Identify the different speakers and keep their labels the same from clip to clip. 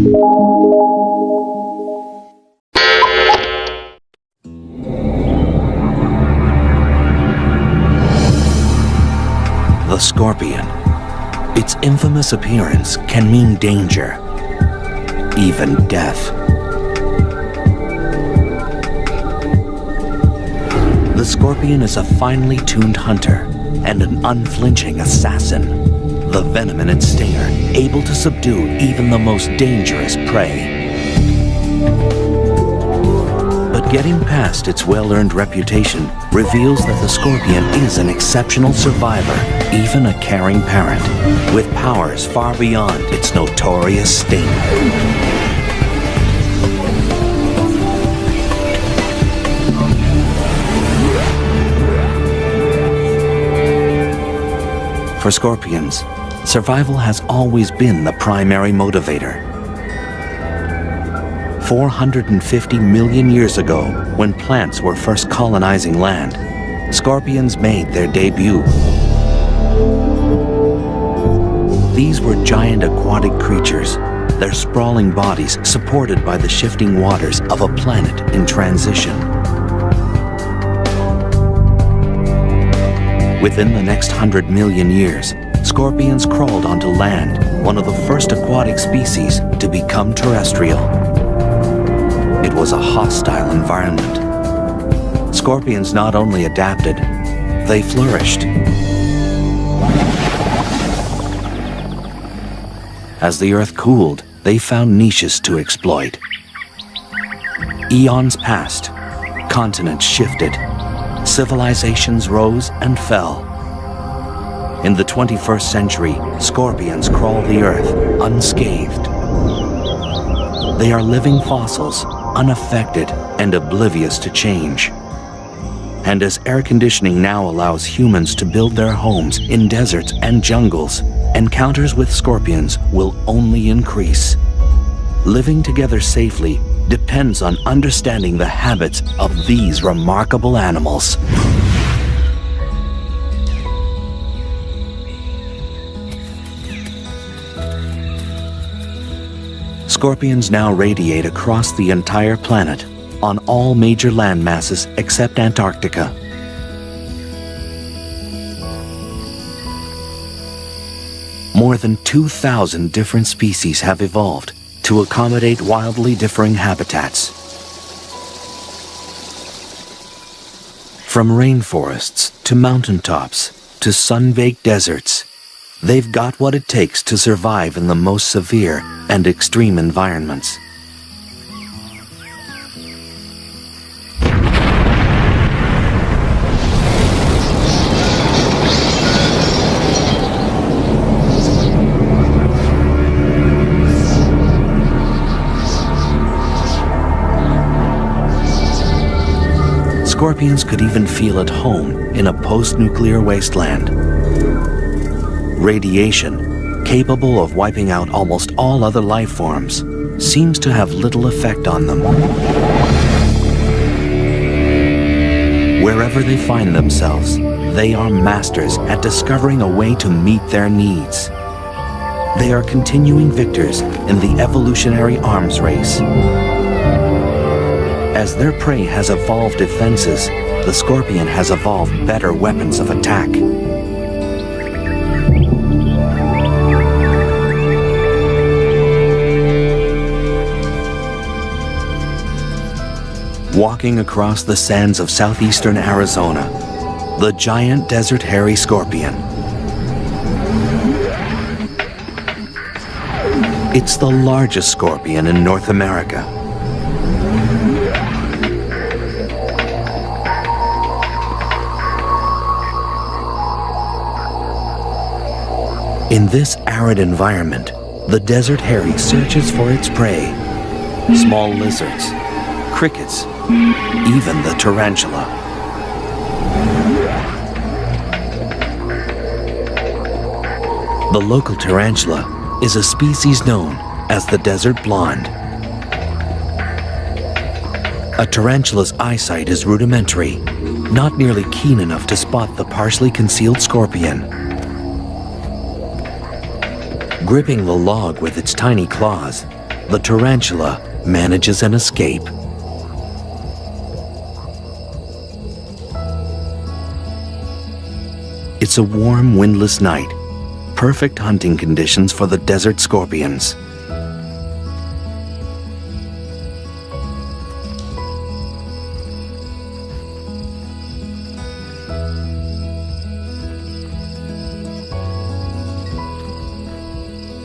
Speaker 1: The scorpion. Its infamous appearance can mean danger, even death. The scorpion is a finely tuned hunter and an unflinching assassin. The venom in its stinger able to subdue even the most dangerous prey. But getting past its well-earned reputation reveals that the scorpion is an exceptional survivor, even a caring parent, with powers far beyond its notorious sting. For scorpions, survival has always been the primary motivator. 450 million years ago, when plants were first colonizing land, scorpions made their debut. These were giant aquatic creatures, their sprawling bodies supported by the shifting waters of a planet in transition. Within the next 100 million years, scorpions crawled onto land, one of the first aquatic species to become terrestrial. It was a hostile environment. Scorpions not only adapted, they flourished. As the Earth cooled, they found niches to exploit. Eons passed, continents shifted, civilizations rose and fell. In the 21st century, scorpions crawl the Earth unscathed. They are living fossils, unaffected and oblivious to change. And as air conditioning now allows humans to build their homes in deserts and jungles, encounters with scorpions will only increase. Living together safely depends on understanding the habits of these remarkable animals. Scorpions now radiate across the entire planet, on all major land masses except Antarctica. More than 2,000 different species have evolved to accommodate wildly differing habitats. From rainforests to mountaintops to sun-baked deserts, they've got what it takes to survive in the most severe and extreme environments. Scorpions could even feel at home in a post-nuclear wasteland. Radiation, capable of wiping out almost all other life forms, seems to have little effect on them. Wherever they find themselves, they are masters at discovering a way to meet their needs. They are continuing victors in the evolutionary arms race. As their prey has evolved defenses, the scorpion has evolved better weapons of attack. Walking across the sands of southeastern Arizona, the giant desert hairy scorpion. It's the largest scorpion in North America. In this arid environment, the desert hairy searches for its prey. Small lizards, crickets, even the tarantula. The local tarantula is a species known as the desert blonde. A tarantula's eyesight is rudimentary, not nearly keen enough to spot the partially concealed scorpion. Gripping the log with its tiny claws, the tarantula manages an escape. It's a warm, windless night, perfect hunting conditions for the desert scorpions.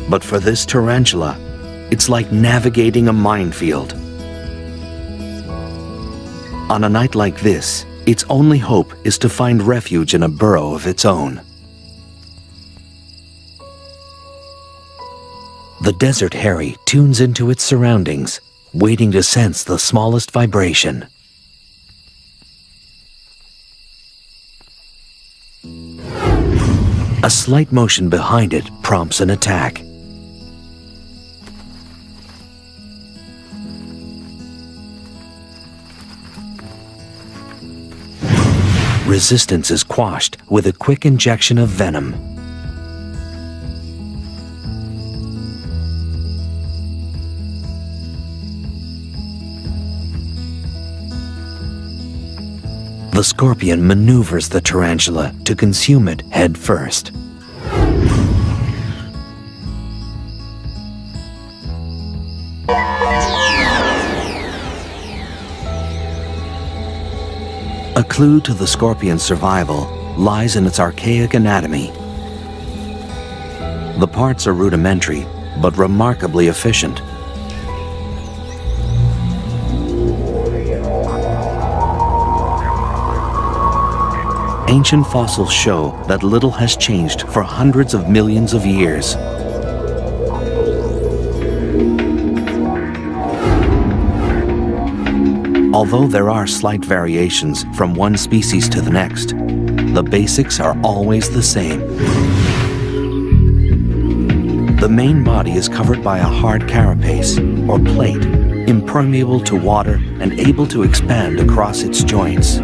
Speaker 1: But for this tarantula, it's like navigating a minefield. On a night like this, its only hope is to find refuge in a burrow of its own. The desert hairy tunes into its surroundings, waiting to sense the smallest vibration. A slight motion behind it prompts an attack. Resistance is quashed with a quick injection of venom. The scorpion maneuvers the tarantula to consume it head first. A clue to the scorpion's survival lies in its archaic anatomy. The parts are rudimentary, but remarkably efficient. Ancient fossils show that little has changed for hundreds of millions of years. Although there are slight variations from one species to the next, the basics are always the same. The main body is covered by a hard carapace, or plate, impermeable to water and able to expand across its joints.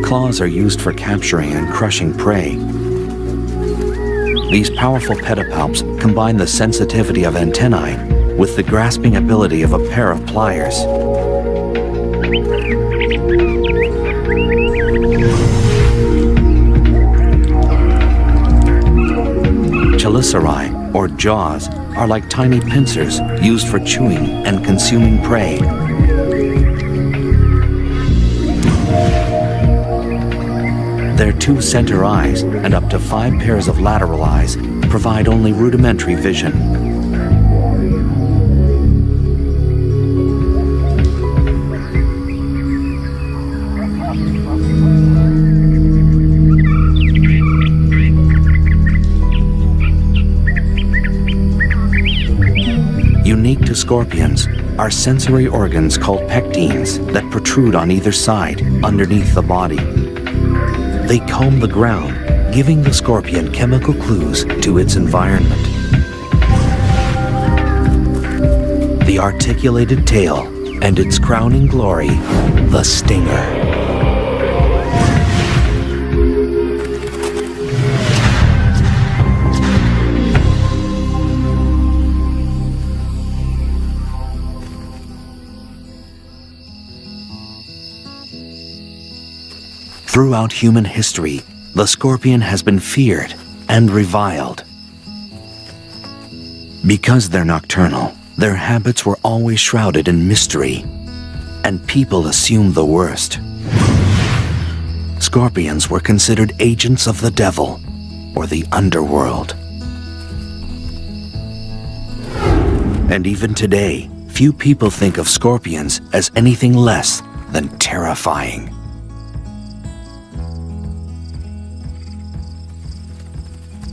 Speaker 1: Claws are used for capturing and crushing prey. These powerful pedipalps combine the sensitivity of antennae with the grasping ability of a pair of pliers. Chelicerae, or jaws, are like tiny pincers used for chewing and consuming prey. Their two center eyes and up to 5 pairs of lateral eyes provide only rudimentary vision. Unique to scorpions are sensory organs called pectines that protrude on either side underneath the body. They comb the ground, giving the scorpion chemical clues to its environment. The articulated tail and its crowning glory, the stinger. Throughout human history, the scorpion has been feared and reviled. Because they're nocturnal, their habits were always shrouded in mystery, and people assumed the worst. Scorpions were considered agents of the devil, or the underworld. And even today, few people think of scorpions as anything less than terrifying.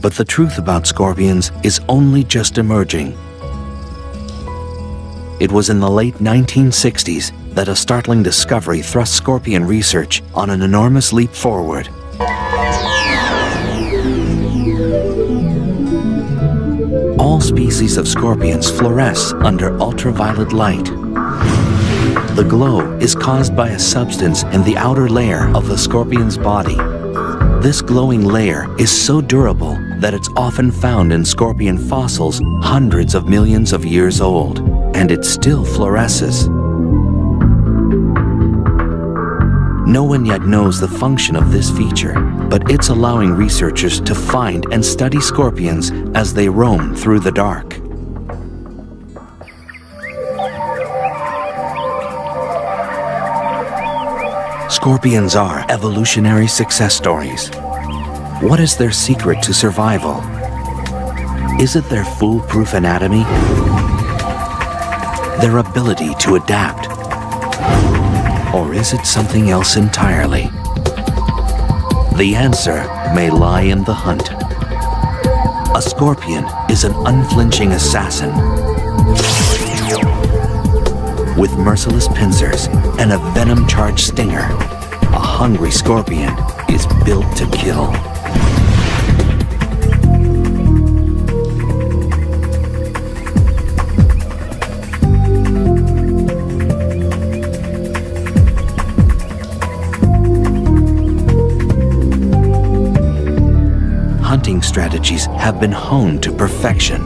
Speaker 1: But the truth about scorpions is only just emerging. It was in the late 1960s that a startling discovery thrust scorpion research on an enormous leap forward. All species of scorpions fluoresce under ultraviolet light. The glow is caused by a substance in the outer layer of the scorpion's body. This glowing layer is so durable that it's often found in scorpion fossils hundreds of millions of years old, and it still fluoresces. No one yet knows the function of this feature, but it's allowing researchers to find and study scorpions as they roam through the dark. Scorpions are evolutionary success stories. What is their secret to survival? Is it their foolproof anatomy? Their ability to adapt? Or is it something else entirely? The answer may lie in the hunt. A scorpion is an unflinching assassin with merciless pincers and a venom-charged stinger. A hungry scorpion is built to kill. Hunting strategies have been honed to perfection.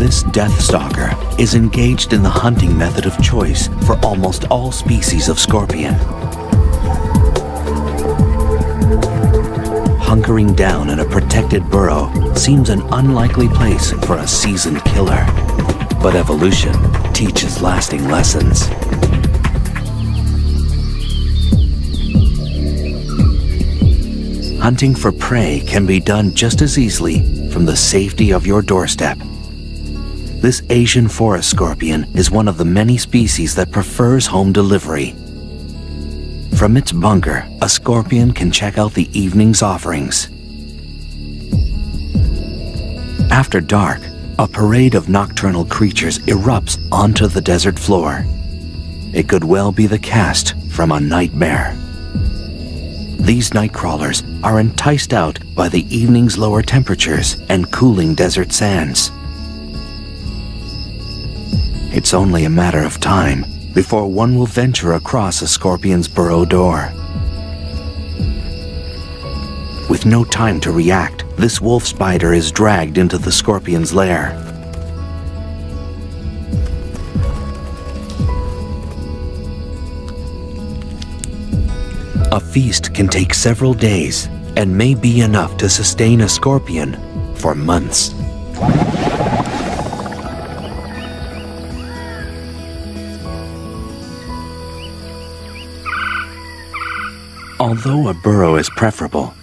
Speaker 1: This death stalker is engaged in the hunting method of choice for almost all species of scorpion. Hunkering down in a protected burrow seems an unlikely place for a seasoned killer, but evolution teaches lasting lessons. Hunting for prey can be done just as easily from the safety of your doorstep. This Asian forest scorpion is one of the many species that prefers home delivery. From its bunker, a scorpion can check out the evening's offerings. After dark, a parade of nocturnal creatures erupts onto the desert floor. It could well be the cast from a nightmare. These night crawlers are enticed out by the evening's lower temperatures and cooling desert sands. It's only a matter of time before one will venture across a scorpion's burrow door. With no time to react, this wolf spider is dragged into the scorpion's lair. A feast can take several days and may be enough to sustain a scorpion for months. Although a burrow is preferable,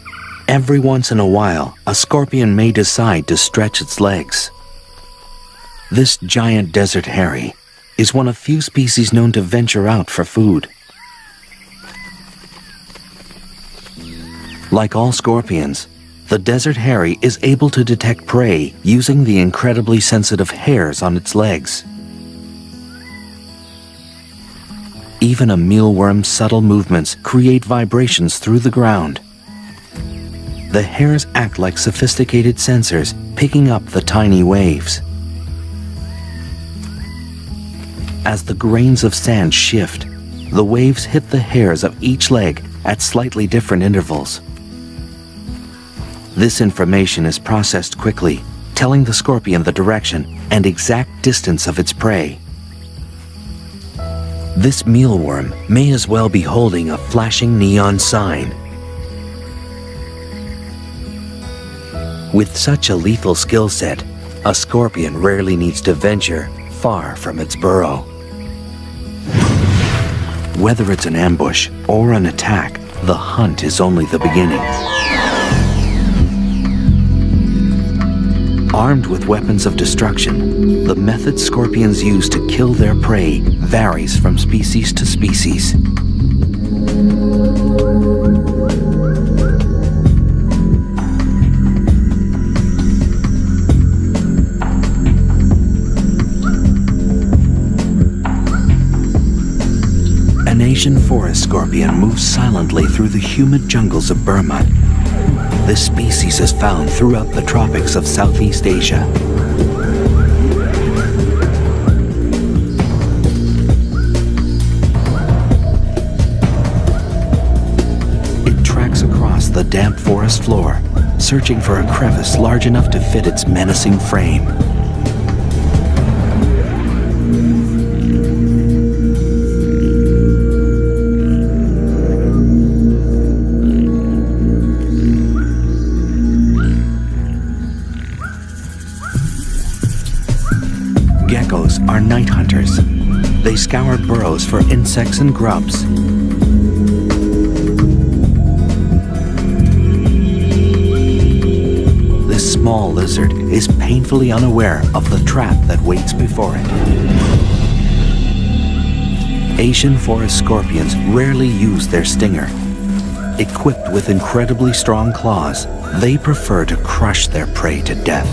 Speaker 1: every once in a while a scorpion may decide to stretch its legs. This giant desert hairy is one of few species known to venture out for food. Like all scorpions, the desert hairy is able to detect prey using the incredibly sensitive hairs on its legs. Even a mealworm's subtle movements create vibrations through the ground. The hairs act like sophisticated sensors, picking up the tiny waves. As the grains of sand shift, the waves hit the hairs of each leg at slightly different intervals. This information is processed quickly, telling the scorpion the direction and exact distance of its prey. This mealworm may as well be holding a flashing neon sign. With such a lethal skill set, a scorpion rarely needs to venture far from its burrow. Whether it's an ambush or an attack, the hunt is only the beginning. Armed with weapons of destruction, the method scorpions use to kill their prey varies from species to species. An Asian forest scorpion moves silently through the humid jungles of Burma. This species is found throughout the tropics of Southeast Asia. It tracks across the damp forest floor, searching for a crevice large enough to fit its menacing frame. Geckos are night hunters. They scour burrows for insects and grubs. This small lizard is painfully unaware of the trap that waits before it. Asian forest scorpions rarely use their stinger. Equipped with incredibly strong claws, they prefer to crush their prey to death.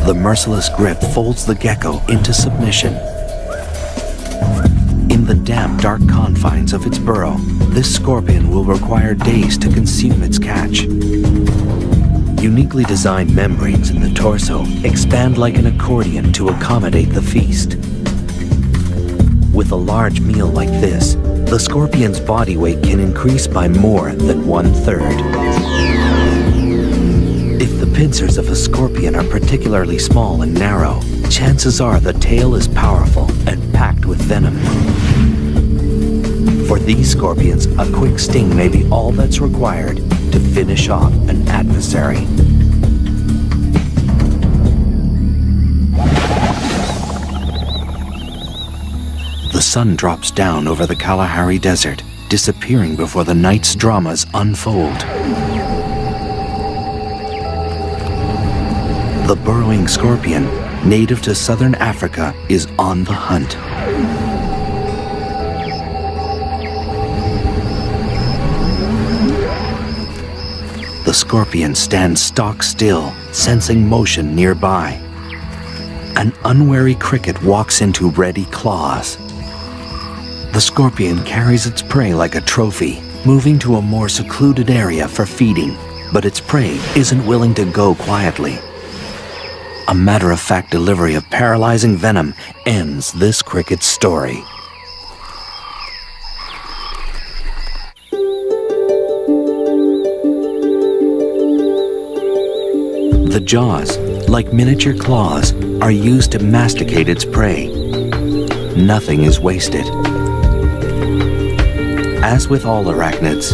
Speaker 1: The merciless grip folds the gecko into submission. In the damp, dark confines of its burrow, this scorpion will require days to consume its catch. Uniquely designed membranes in the torso expand like an accordion to accommodate the feast. With a large meal like this, the scorpion's body weight can increase by more than 1/3. If the pincers of a scorpion are particularly small and narrow, chances are the tail is powerful and packed with venom. For these scorpions, a quick sting may be all that's required to finish off an adversary. The sun drops down over the Kalahari Desert, disappearing before the night's dramas unfold. The burrowing scorpion, native to southern Africa, is on the hunt. The scorpion stands stock still, sensing motion nearby. An unwary cricket walks into ready claws. The scorpion carries its prey like a trophy, moving to a more secluded area for feeding, but its prey isn't willing to go quietly. A matter-of-fact delivery of paralyzing venom ends this cricket's story. The jaws, like miniature claws, are used to masticate its prey. Nothing is wasted. As with all arachnids,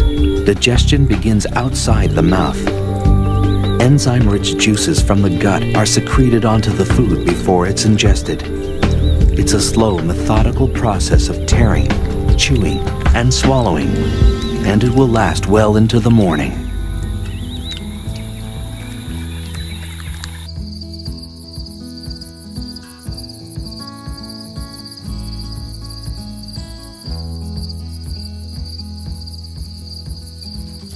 Speaker 1: digestion begins outside the mouth. Enzyme-rich juices from the gut are secreted onto the food before it's ingested. It's a slow, methodical process of tearing, chewing, and swallowing, and it will last well into the morning.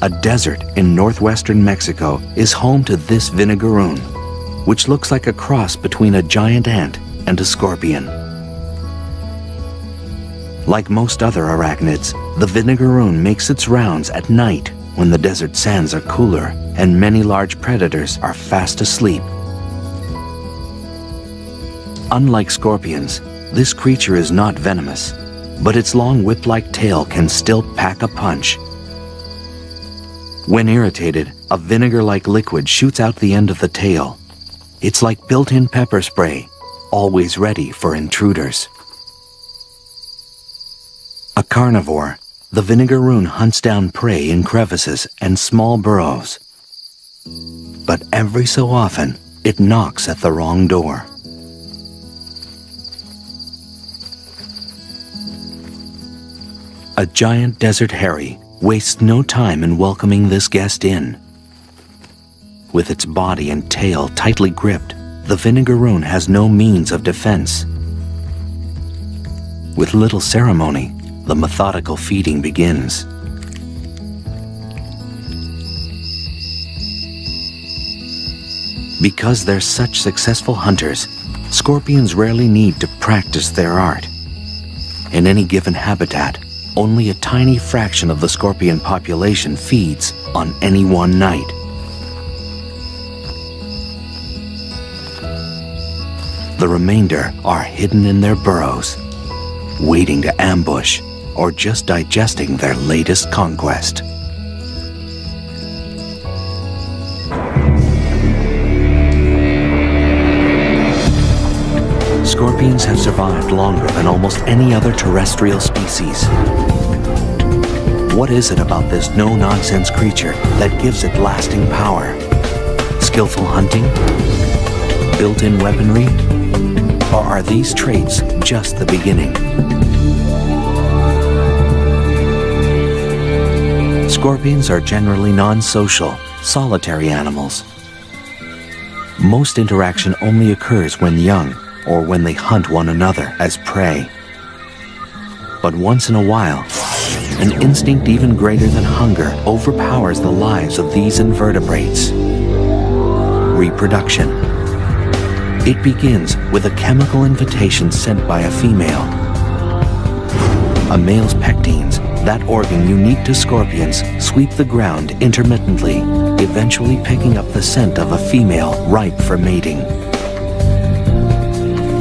Speaker 1: A desert in northwestern Mexico is home to this vinegaroon, which looks like a cross between a giant ant and a scorpion. Like most other arachnids, the vinegaroon makes its rounds at night when the desert sands are cooler and many large predators are fast asleep. Unlike scorpions, this creature is not venomous, but its long whip-like tail can still pack a punch. When irritated, a vinegar-like liquid shoots out the end of the tail. It's like built-in pepper spray, always ready for intruders. A carnivore, the vinegaroon hunts down prey in crevices and small burrows. But every so often, it knocks at the wrong door. A giant desert hairy wastes no time in welcoming this guest in. With its body and tail tightly gripped, the vinegaroon has no means of defense. With little ceremony, the methodical feeding begins. Because they're such successful hunters, scorpions rarely need to practice their art. In any given habitat, only a tiny fraction of the scorpion population feeds on any one night. The remainder are hidden in their burrows, waiting to ambush or just digesting their latest conquest. Scorpions have survived longer than almost any other terrestrial species. What is it about this no-nonsense creature that gives it lasting power? Skillful hunting? Built-in weaponry? Or are these traits just the beginning? Scorpions are generally non-social, solitary animals. Most interaction only occurs when young or when they hunt one another as prey. But once in a while, an instinct even greater than hunger overpowers the lives of these invertebrates. Reproduction. It begins with a chemical invitation sent by a female. A male's pectines, that organ unique to scorpions, sweep the ground intermittently, eventually picking up the scent of a female ripe for mating.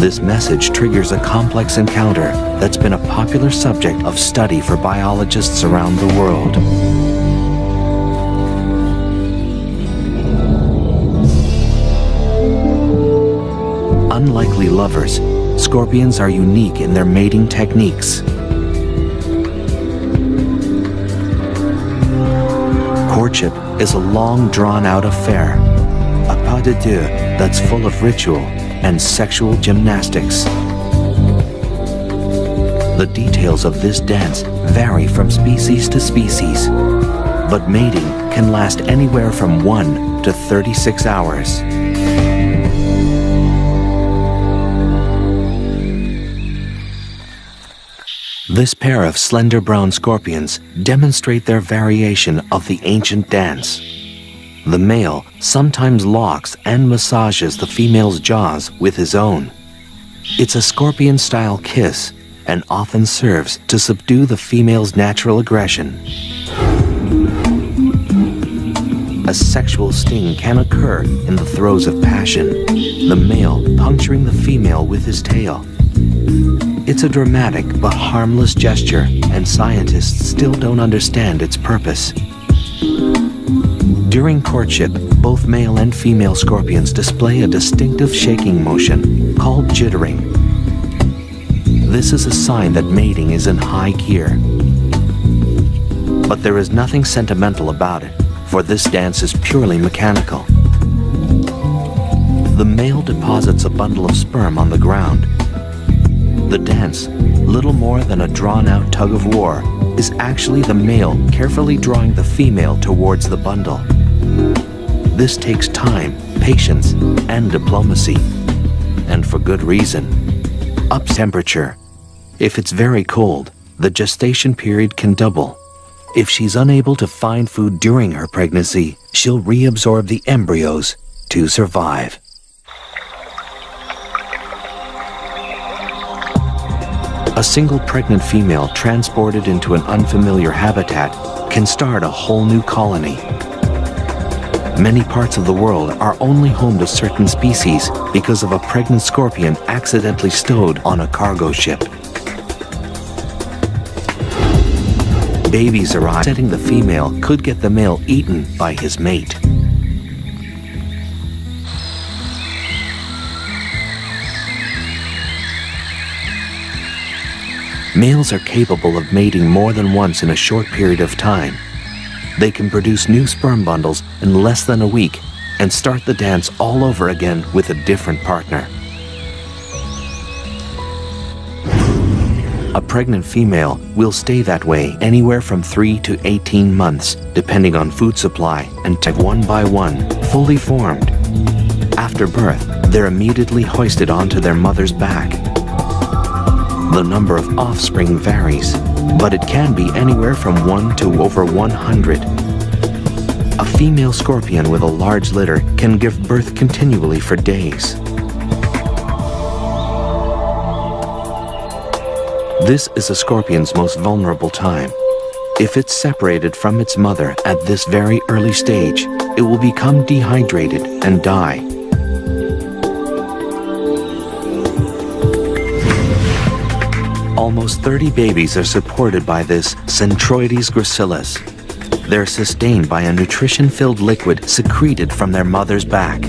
Speaker 1: This message triggers a complex encounter that's been a popular subject of study for biologists around the world. Unlikely lovers, scorpions are unique in their mating techniques. Courtship is a long, drawn-out affair, a pas de deux that's full of ritual and sexual gymnastics. The details of this dance vary from species to species, but mating can last anywhere from 1 to 36 hours. This pair of slender brown scorpions demonstrate their variation of the ancient dance. The male sometimes locks and massages the female's jaws with his own. It's a scorpion-style kiss and often serves to subdue the female's natural aggression. A sexual sting can occur in the throes of passion, the male puncturing the female with his tail. It's a dramatic but harmless gesture, and scientists still don't understand its purpose. During courtship, both male and female scorpions display a distinctive shaking motion called jittering. This is a sign that mating is in high gear. But there is nothing sentimental about it, for this dance is purely mechanical. The male deposits a bundle of sperm on the ground. The dance, little more than a drawn-out tug of war, is actually the male carefully drawing the female towards the bundle. This takes time, patience, and diplomacy. And for good reason. Up temperature. If it's very cold, the gestation period can double. If she's unable to find food during her pregnancy, she'll reabsorb the embryos to survive. A single pregnant female transported into an unfamiliar habitat can start a whole new colony. Many parts of the world are only home to certain species because of a pregnant scorpion accidentally stowed on a cargo ship. Babies arrive, setting the female could get the male eaten by his mate. Males are capable of mating more than once in a short period of time. They can produce new sperm bundles in less than a week and start the dance all over again with a different partner. A pregnant female will stay that way anywhere from 3 to 18 months, depending on food supply, and one by one, fully formed. After birth, they're immediately hoisted onto their mother's back. The number of offspring varies, but it can be anywhere from 1 to over 100. A female scorpion with a large litter can give birth continually for days. This is a scorpion's most vulnerable time. If it's separated from its mother at this very early stage, it will become dehydrated and die. Almost 30 babies are supported by this Centroides gracilis. They're sustained by a nutrition-filled liquid secreted from their mother's back.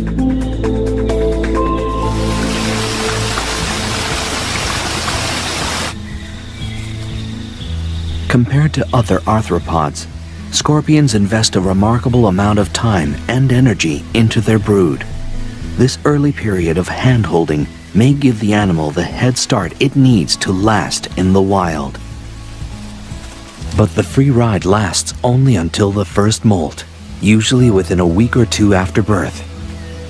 Speaker 1: Compared to other arthropods, scorpions invest a remarkable amount of time and energy into their brood. This early period of hand-holding may give the animal the head start it needs to last in the wild. But the free ride lasts only until the first molt, usually within a week or two after birth.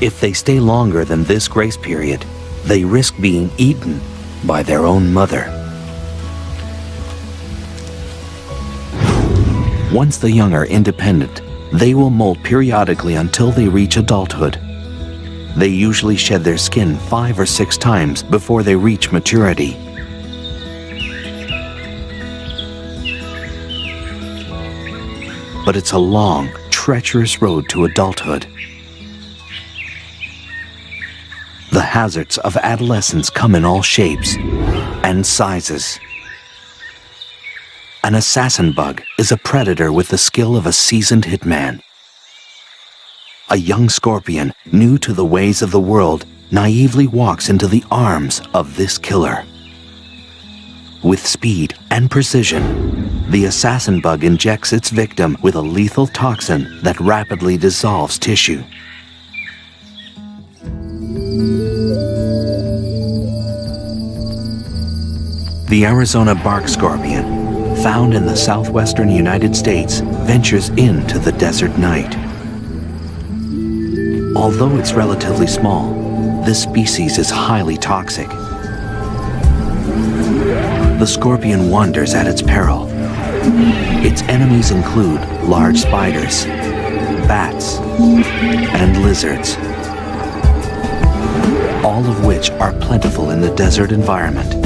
Speaker 1: If they stay longer than this grace period, they risk being eaten by their own mother. Once the young are independent, they will molt periodically until they reach adulthood. They usually shed their skin 5 or 6 times before they reach maturity. But it's a long, treacherous road to adulthood. The hazards of adolescence come in all shapes and sizes. An assassin bug is a predator with the skill of a seasoned hitman. A young scorpion, new to the ways of the world, naively walks into the arms of this killer. With speed and precision, the assassin bug injects its victim with a lethal toxin that rapidly dissolves tissue. The Arizona bark scorpion, found in the southwestern United States, ventures into the desert night. Although it's relatively small, this species is highly toxic. The scorpion wanders at its peril. Its enemies include large spiders, bats, and lizards, all of which are plentiful in the desert environment.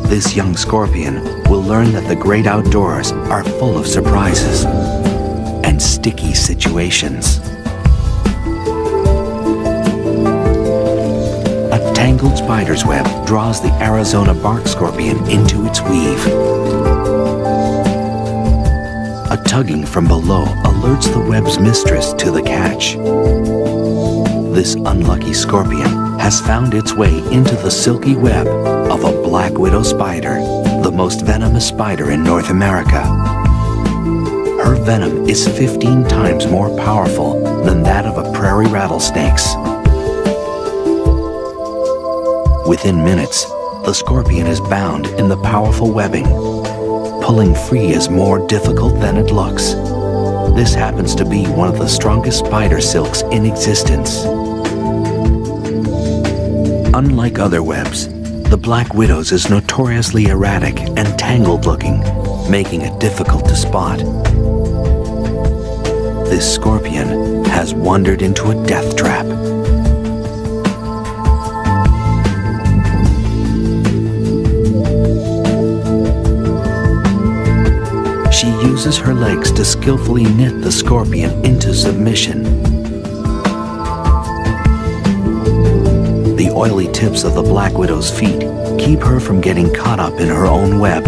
Speaker 1: This young scorpion will learn that the great outdoors are full of surprises and sticky situations. A tangled spider's web draws the Arizona bark scorpion into its weave. A tugging from below alerts the web's mistress to the catch. This unlucky scorpion has found its way into the silky web of a black widow spider, the most venomous spider in North America. Her venom is 15 times more powerful than that of a prairie rattlesnake's. Within minutes, the scorpion is bound in the powerful webbing. Pulling free is more difficult than it looks. This happens to be one of the strongest spider silks in existence. Unlike other webs, the black widow's is notoriously erratic and tangled-looking, making it difficult to spot. This scorpion has wandered into a death trap. She uses her legs to skillfully knit the scorpion into submission. The oily tips of the black widow's feet keep her from getting caught up in her own web.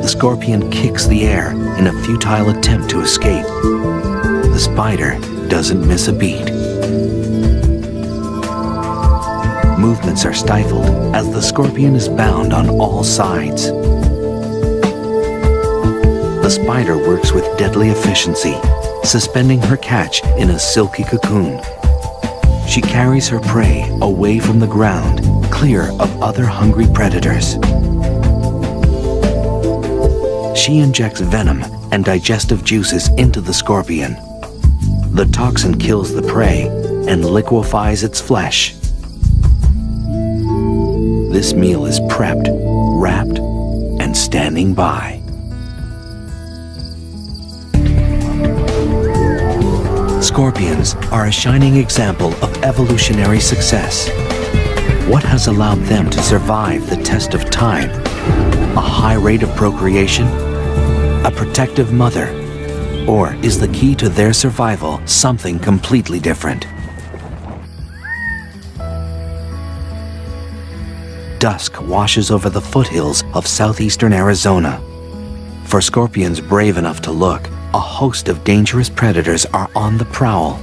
Speaker 1: The scorpion kicks the air in a futile attempt to escape. The spider doesn't miss a beat. Movements are stifled as the scorpion is bound on all sides. The spider works with deadly efficiency, suspending her catch in a silky cocoon. She carries her prey away from the ground, clear of other hungry predators. She injects venom and digestive juices into the scorpion. The toxin kills the prey and liquefies its flesh. This meal is prepped, wrapped, and standing by. Scorpions are a shining example of evolutionary success. What has allowed them to survive the test of time? A high rate of procreation? A protective mother? Or is the key to their survival something completely different? Dusk washes over the foothills of southeastern Arizona. For scorpions brave enough to look, a host of dangerous predators are on the prowl.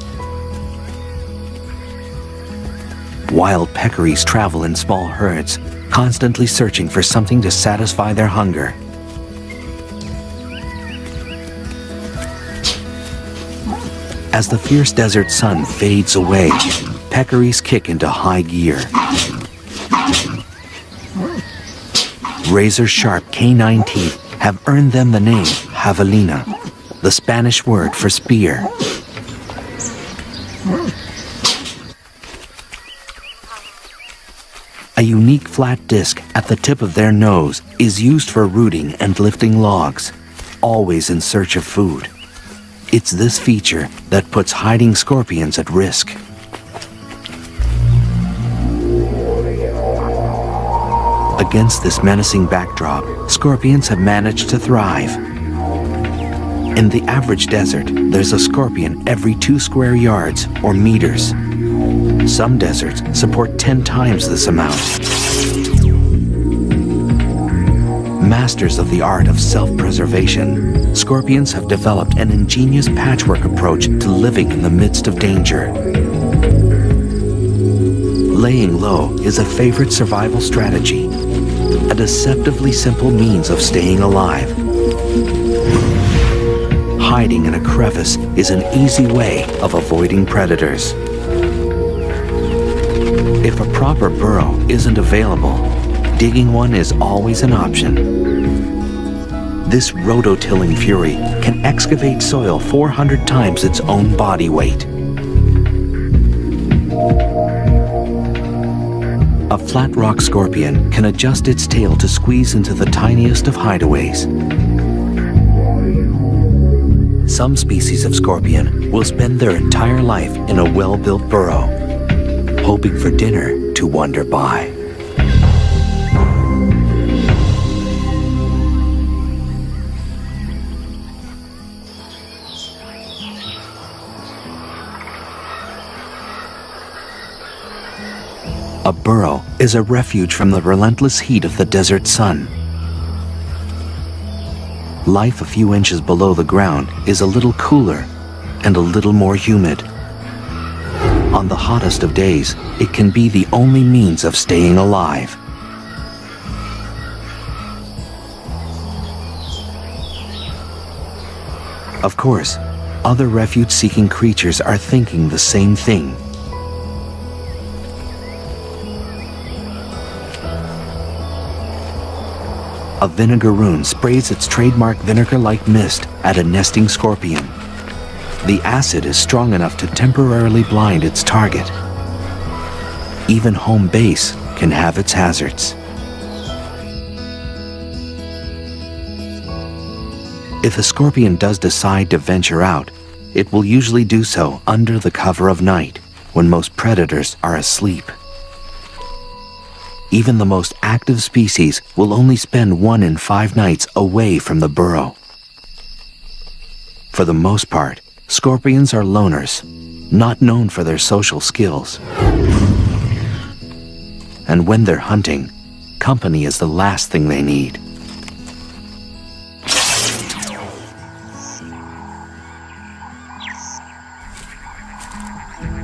Speaker 1: Wild peccaries travel in small herds, constantly searching for something to satisfy their hunger. As the fierce desert sun fades away, peccaries kick into high gear. Razor-sharp canine teeth have earned them the name javelina, the Spanish word for spear. A unique flat disc at the tip of their nose is used for rooting and lifting logs, always in search of food. It's this feature that puts hiding scorpions at risk. Against this menacing backdrop, scorpions have managed to thrive. In the average desert, there's a scorpion every 2 square yards or meters. Some deserts support 10 times this amount. Masters of the art of self-preservation, scorpions have developed an ingenious patchwork approach to living in the midst of danger. Laying low is a favorite survival strategy, a deceptively simple means of staying alive. Hiding in a crevice is an easy way of avoiding predators. If a proper burrow isn't available, digging one is always an option. This rototilling fury can excavate soil 400 times its own body weight. A flat rock scorpion can adjust its tail to squeeze into the tiniest of hideaways. Some species of scorpion will spend their entire life in a well-built burrow, hoping for dinner to wander by. A burrow is a refuge from the relentless heat of the desert sun. Life a few inches below the ground is a little cooler and a little more humid. On the hottest of days, it can be the only means of staying alive. Of course, other refuge-seeking creatures are thinking the same thing. A vinegaroon sprays its trademark vinegar-like mist at a nesting scorpion. The acid is strong enough to temporarily blind its target. Even home base can have its hazards. If a scorpion does decide to venture out, it will usually do so under the cover of night, when most predators are asleep. Even the most active species will only spend 1 in 5 nights away from the burrow. For the most part, scorpions are loners, not known for their social skills. And when they're hunting, company is the last thing they need.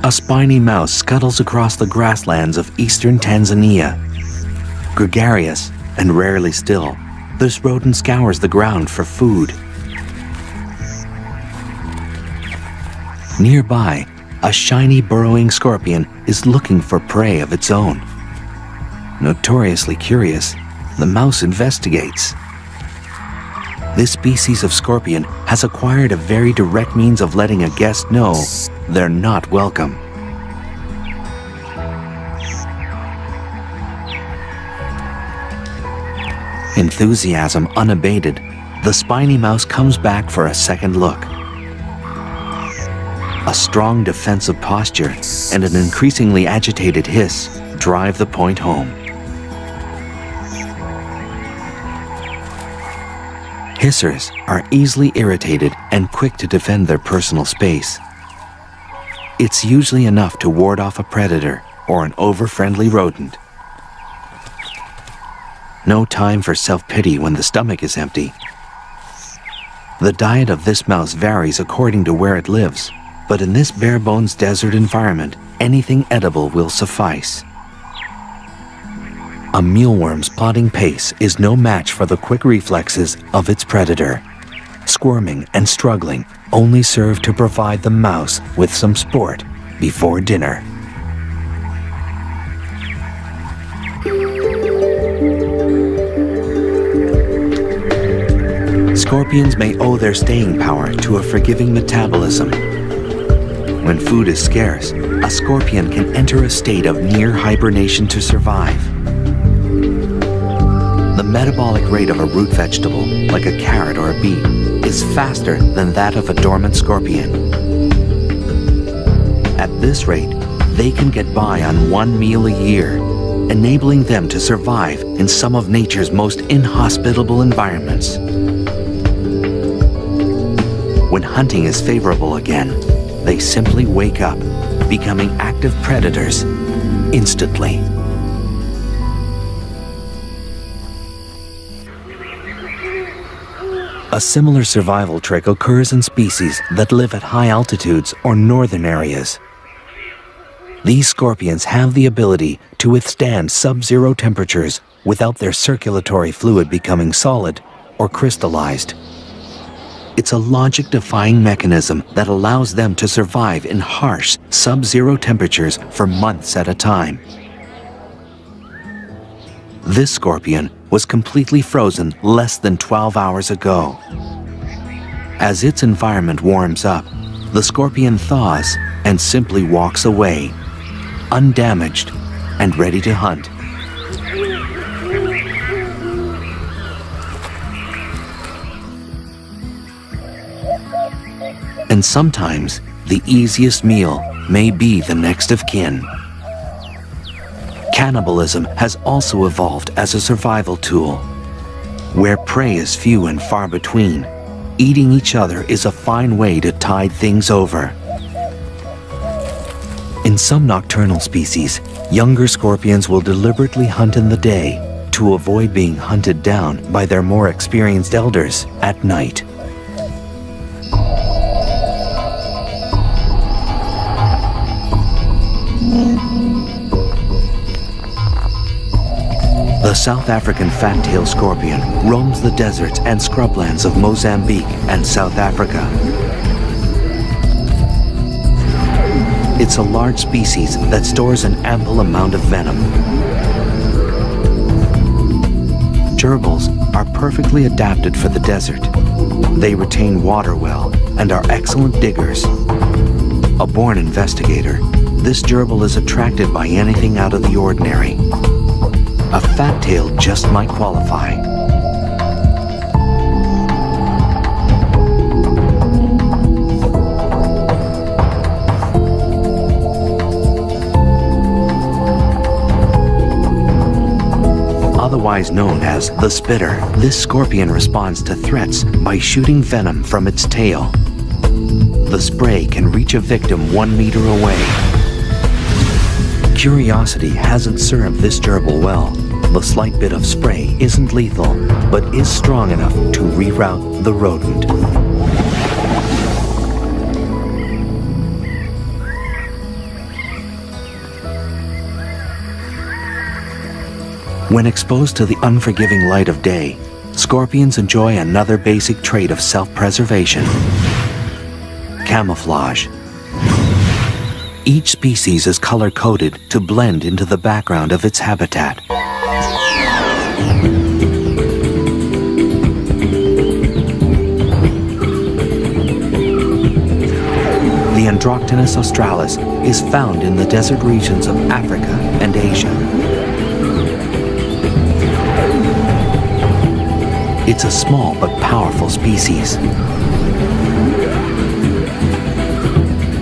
Speaker 1: A spiny mouse scuttles across the grasslands of eastern Tanzania. Gregarious and rarely still, this rodent scours the ground for food. Nearby, a shiny burrowing scorpion is looking for prey of its own. Notoriously curious, the mouse investigates. This species of scorpion has acquired a very direct means of letting a guest know they're not welcome. Enthusiasm unabated, the spiny mouse comes back for a second look. A strong defensive posture and an increasingly agitated hiss drive the point home. Hissers are easily irritated and quick to defend their personal space. It's usually enough to ward off a predator or an over-friendly rodent. No time for self-pity when the stomach is empty. The diet of this mouse varies according to where it lives, but in this bare-bones desert environment, anything edible will suffice. A mealworm's plodding pace is no match for the quick reflexes of its predator. Squirming and struggling only serve to provide the mouse with some sport before dinner. Scorpions may owe their staying power to a forgiving metabolism. When food is scarce, a scorpion can enter a state of near hibernation to survive. The metabolic rate of a root vegetable, like a carrot or a beet, is faster than that of a dormant scorpion. At this rate, they can get by on one meal a year, enabling them to survive in some of nature's most inhospitable environments. When hunting is favorable again, they simply wake up, becoming active predators instantly. A similar survival trick occurs in species that live at high altitudes or northern areas. These scorpions have the ability to withstand sub-zero temperatures without their circulatory fluid becoming solid or crystallized. It's a logic-defying mechanism that allows them to survive in harsh, sub-zero temperatures for months at a time. This scorpion was completely frozen less than 12 hours ago. As its environment warms up, the scorpion thaws and simply walks away, undamaged and ready to hunt. And sometimes, the easiest meal may be the next of kin. Cannibalism has also evolved as a survival tool. Where prey is few and far between, eating each other is a fine way to tide things over. In some nocturnal species, younger scorpions will deliberately hunt in the day to avoid being hunted down by their more experienced elders at night. The South African fat-tailed scorpion roams the deserts and scrublands of Mozambique and South Africa. It's a large species that stores an ample amount of venom. Gerbils are perfectly adapted for the desert. They retain water well and are excellent diggers. A born investigator, this gerbil is attracted by anything out of the ordinary. A fat-tail just might qualify. Otherwise known as the spitter, this scorpion responds to threats by shooting venom from its tail. The spray can reach a victim 1 meter away. Curiosity hasn't served this gerbil well. The slight bit of spray isn't lethal, but is strong enough to reroute the rodent. When exposed to the unforgiving light of day, scorpions enjoy another basic trait of self-preservation: camouflage. Each species is color-coded to blend into the background of its habitat. The Androctonus australis is found in the desert regions of Africa and Asia. It's a small but powerful species.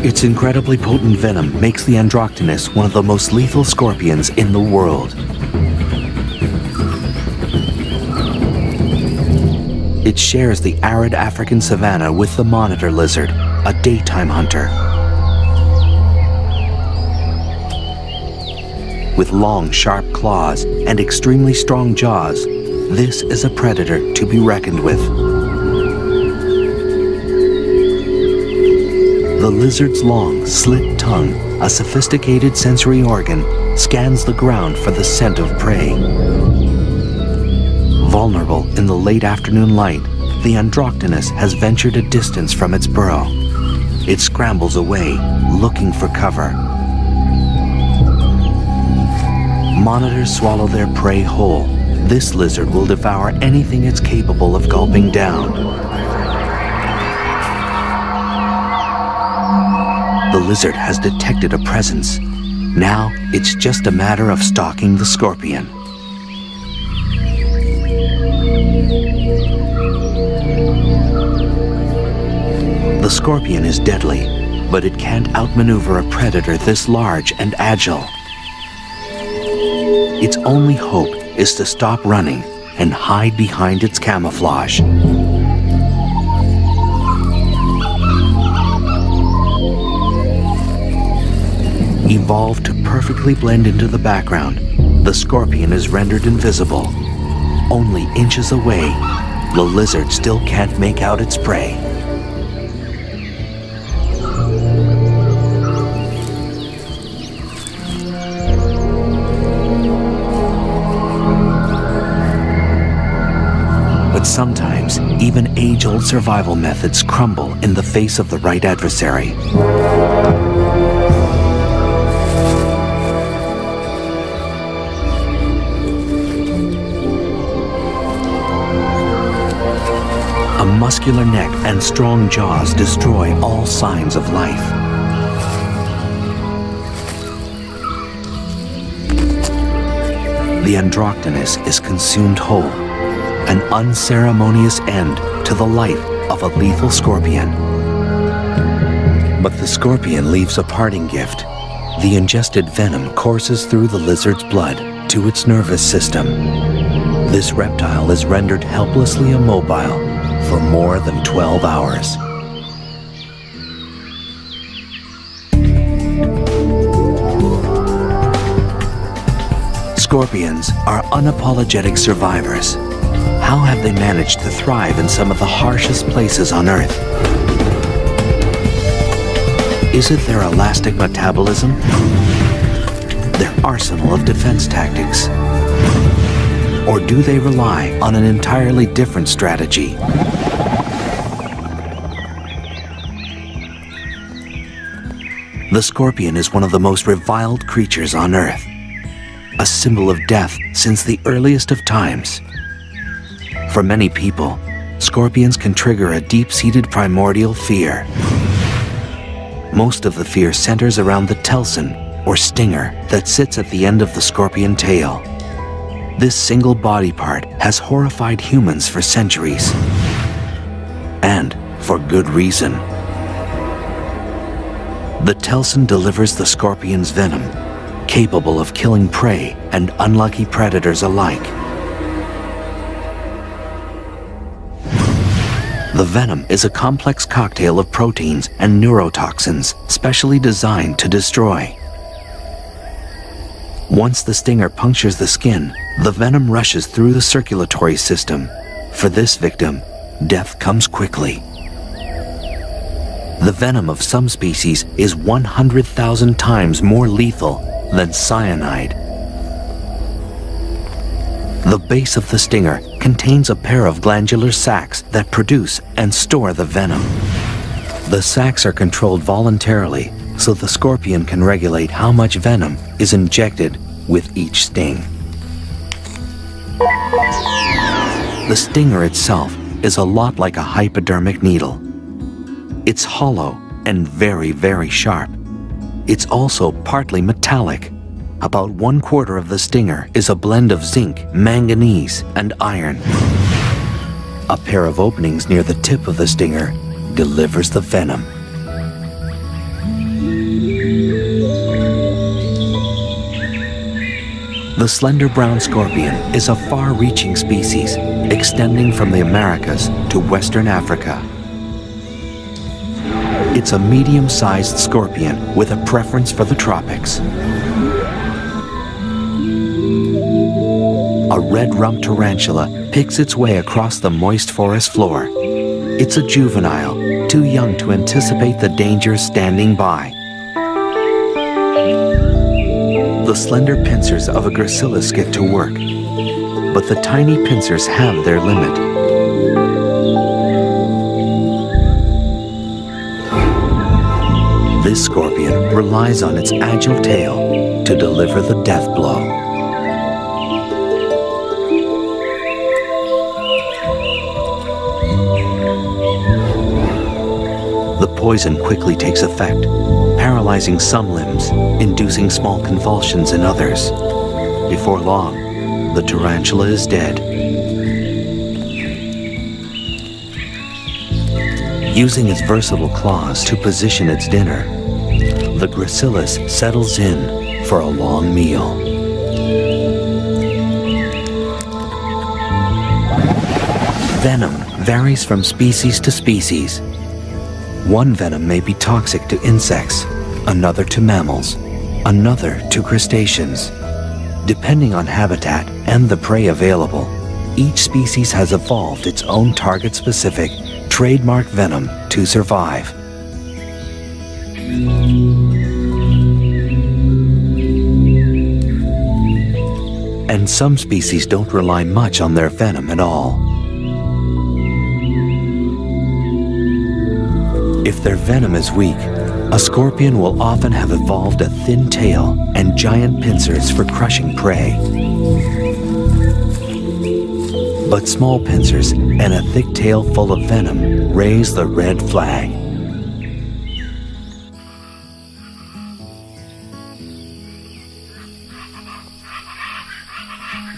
Speaker 1: Its incredibly potent venom makes the Androctonus one of the most lethal scorpions in the world. It shares the arid African savanna with the monitor lizard, a daytime hunter. With long, sharp claws and extremely strong jaws, this is a predator to be reckoned with. The lizard's long, slit tongue a sophisticated sensory organ scans the ground for the scent of prey. Vulnerable in the late afternoon light, the Androctonus has ventured a distance from its burrow. It scrambles away, looking for cover. Monitors swallow their prey whole. This lizard will devour anything it's capable of gulping down. The lizard has detected a presence. Now it's just a matter of stalking the scorpion. The scorpion is deadly, but it can't outmaneuver a predator this large and agile. Its only hope is to stop running and hide behind its camouflage. Evolved to perfectly blend into the background, the scorpion is rendered invisible. Only inches away, the lizard still can't make out its prey. But sometimes, even age-old survival methods crumble in the face of the right adversary. A muscular neck and strong jaws destroy all signs of life. The Androctonus is consumed whole, an unceremonious end to the life of a lethal scorpion. But the scorpion leaves a parting gift. The ingested venom courses through the lizard's blood to its nervous system. This reptile is rendered helplessly immobile for more than 12 hours. Scorpions are unapologetic survivors. How have they managed to thrive in some of the harshest places on Earth? Is it their elastic metabolism? Their arsenal of defense tactics? Or do they rely on an entirely different strategy? The scorpion is one of the most reviled creatures on Earth, a symbol of death since the earliest of times. For many people, scorpions can trigger a deep-seated primordial fear. Most of the fear centers around the telson, or stinger, that sits at the end of the scorpion tail. This single body part has horrified humans for centuries. And for good reason. The telson delivers the scorpion's venom, capable of killing prey and unlucky predators alike. The venom is a complex cocktail of proteins and neurotoxins specially designed to destroy. Once the stinger punctures the skin, the venom rushes through the circulatory system. For this victim, death comes quickly. The venom of some species is 100,000 times more lethal than cyanide. The base of the stinger contains a pair of glandular sacs that produce and store the venom. The sacs are controlled voluntarily, so the scorpion can regulate how much venom is injected with each sting. The stinger itself is a lot like a hypodermic needle. It's hollow and very, very sharp. It's also partly metallic. About 1/4 of the stinger is a blend of zinc, manganese, and iron. A pair of openings near the tip of the stinger delivers the venom. The slender brown scorpion is a far-reaching species, extending from the Americas to Western Africa. It's a medium-sized scorpion with a preference for the tropics. A red-rumped tarantula picks its way across the moist forest floor. It's a juvenile, too young to anticipate the dangers standing by. The slender pincers of a gracilis get to work, but the tiny pincers have their limit. This scorpion relies on its agile tail to deliver the death blow. The poison quickly takes effect, paralyzing some limbs, inducing small convulsions in others. Before long, the tarantula is dead. Using its versatile claws to position its dinner, the gracilis settles in for a long meal. Venom varies from species to species. One venom may be toxic to insects, another to mammals, another to crustaceans. Depending on habitat and the prey available, each species has evolved its own target-specific, trademark venom to survive. And some species don't rely much on their venom at all. If their venom is weak, a scorpion will often have evolved a thin tail and giant pincers for crushing prey. But small pincers and a thick tail full of venom raise the red flag.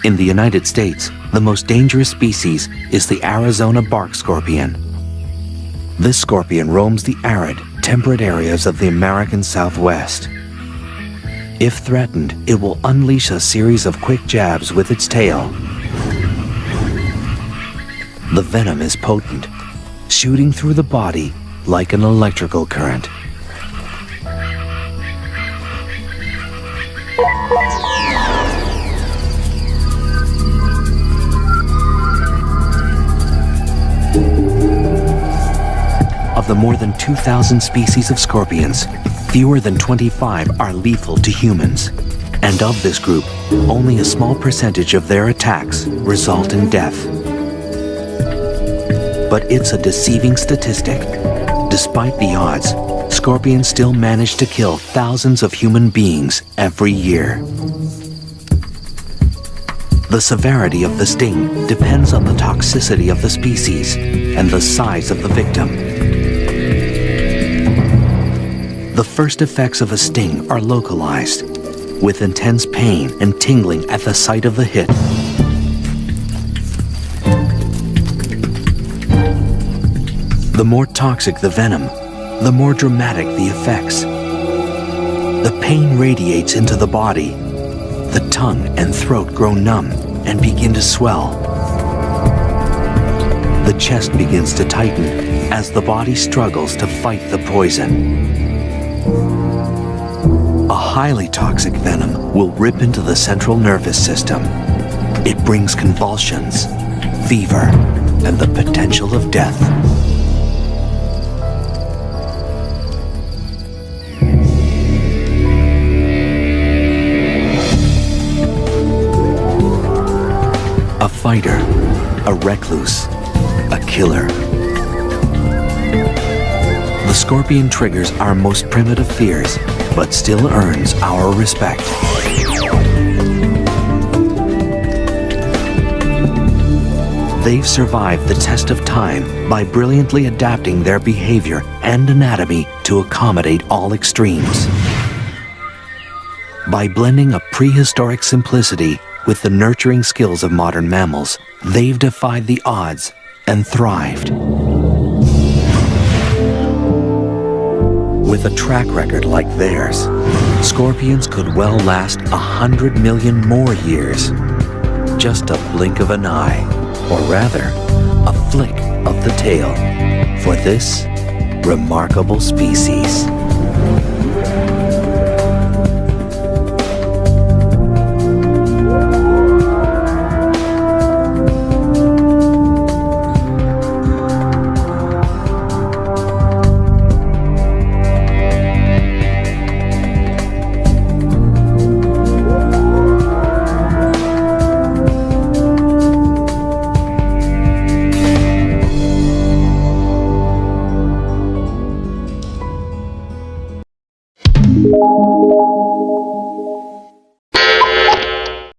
Speaker 1: In the United States, the most dangerous species is the Arizona bark scorpion. This scorpion roams the arid, temperate areas of the American Southwest. If threatened, it will unleash a series of quick jabs with its tail. The venom is potent, shooting through the body like an electrical current. Of the more than 2,000 species of scorpions, fewer than 25 are lethal to humans. And of this group, only a small percentage of their attacks result in death. But it's a deceiving statistic. Despite the odds, scorpions still manage to kill thousands of human beings every year. The severity of the sting depends on the toxicity of the species and the size of the victim. The first effects of a sting are localized, with intense pain and tingling at the site of the hit. The more toxic the venom, the more dramatic the effects. The pain radiates into the body. The tongue and throat grow numb and begin to swell. The chest begins to tighten as the body struggles to fight the poison. A highly toxic venom will rip into the central nervous system. It brings convulsions, fever, and the potential of death. A fighter, a recluse, a killer. The scorpion triggers our most primitive fears, but still earns our respect. They've survived the test of time by brilliantly adapting their behavior and anatomy to accommodate all extremes. By blending a prehistoric simplicity with the nurturing skills of modern mammals, they've defied the odds and thrived. With a track record like theirs, scorpions could well last 100 million more years. Just a blink of an eye, or rather, a flick of the tail, for this remarkable species.